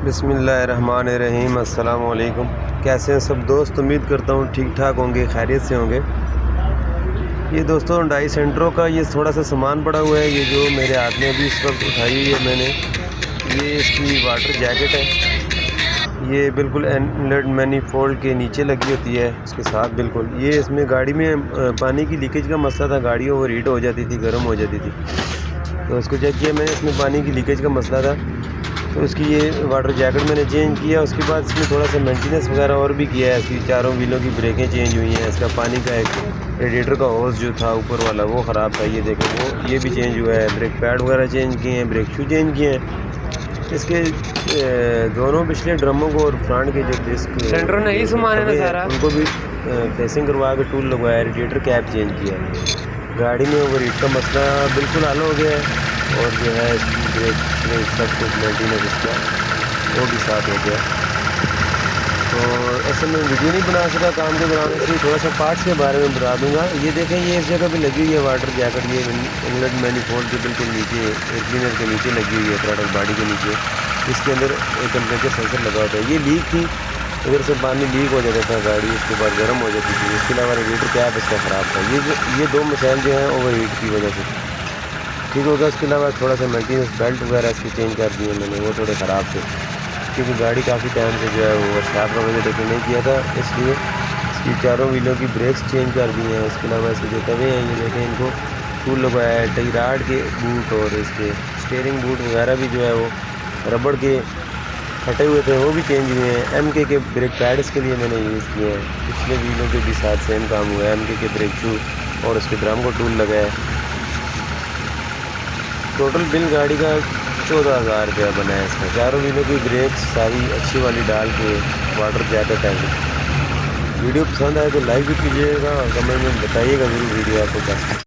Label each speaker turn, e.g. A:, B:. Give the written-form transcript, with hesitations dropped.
A: बिस्मिल्लाहिर्रहमानिर्रहीम। अस्सलाम वालेकुम। कैसे हैं सब दोस्त? उम्मीद करता हूँ ठीक ठाक होंगे, खैरियत से होंगे। ये दोस्तों Hyundai सेंट्रो का ये थोड़ा सा सामान पड़ा हुआ है। ये जो मेरे हाथ में अभी इस वक्त उठाई हुई है मैंने, ये इसकी वाटर जैकेट है। ये बिल्कुल इनलेट मैनीफोल्ड के नीचे लगी होती है उसके साथ। बिल्कुल ये इसमें गाड़ी में पानी की लीकेज का मसला था, गाड़ी ओवर हीट हो जाती थी, गर्म हो जाती थी, तो उसको चेक किया मैंने, इसमें पानी की लीकेज का मसला था, तो इसकी ये वाटर जैकेट मैंने चेंज किया। उसके बाद इसमें थोड़ा सा मेंटेनेंस वगैरह और भी किया है। इसकी चारों व्हीलों की ब्रेकें चेंज हुई हैं। इसका पानी का एक रेडिएटर का होस जो था ऊपर वाला वो ख़राब था, ये देखें, वो ये भी चेंज हुआ है। ब्रेक पैड वगैरह चेंज किए हैं, ब्रेक शू चेंज किए हैं। इसके दोनों पिछले ड्रमों को और फ्रंट के जो डिस्क
B: सेंट्रो नहीं सामान है ना सारा,
A: उनको भी फेसिंग करवा के टूल लगवाया, रेडिएटर कैप चेंज किया है। गाड़ी में ओवर हीट का मसला बिल्कुल हल हो गया है, और जो है इसकी ब्रेक सब कुछ मेंटेनेंस इसका वो भी साथ हो गया। तो ऐसे में वीडियो नहीं बना सका काम के दौरान, इसलिए थोड़ा सा पार्ट्स के बारे में बता दूंगा। ये देखें, ये इस जगह पे लगी हुई है वाटर जैकेट, ये इनलेट मैनीफोल्ड के बिल्कुल नीचे, एयर क्लीनर के नीचे लगी हुई है, थ्रॉटल बॉडी के नीचे। इसके अंदर एक टेम्परेचर सेंसर लगा होता है। ये लीक थी, इधर से पानी लीक हो जाता था गाड़ी, उसके बाद गर्म हो जाती थी। इसके अलावा रेडिएटर कैप इसका ख़राब था। ये दो मसाइल जो हैं ओवर हीट की वजह से ठीक होगा। इसके अलावा थोड़ा सा मेंटेनेंस बेल्ट वगैरह इसके चेंज कर दिए मैंने, वो थोड़े ख़राब थे, क्योंकि गाड़ी काफ़ी टाइम से जो है वो वर्कशॉप का वजह देखिए नहीं किया था, इसलिए इसकी चारों व्हीलों की ब्रेक्स चेंज कर दी हैं। इसके अलावा इसके जो तवे हैं, ये देखें, इनको टूल लगवाया है। टई राड के बूट और इसके स्टीयरिंग बूट वगैरह भी जो है वो रबड़ के फटे हुए थे, वो भी चेंज हुए हैं। MK के ब्रेक पैड इसके लिए मैंने यूज़ किए हैं। पिछले व्हीलों के भी साथ सेम काम हुआ है। MK के ब्रेक शू और उसके ड्रम को टूल लगा है। टोटल बिल गाड़ी का 14,000 रुपया बना है इसका। चारों व्हीलों की ब्रेक्स सारी अच्छी वाली डाल के वाटर जैकेट है। वीडियो पसंद आए तो लाइक भी कीजिएगा और कमेंट में बताइएगा ज़रूर वीडियो आपको कैसा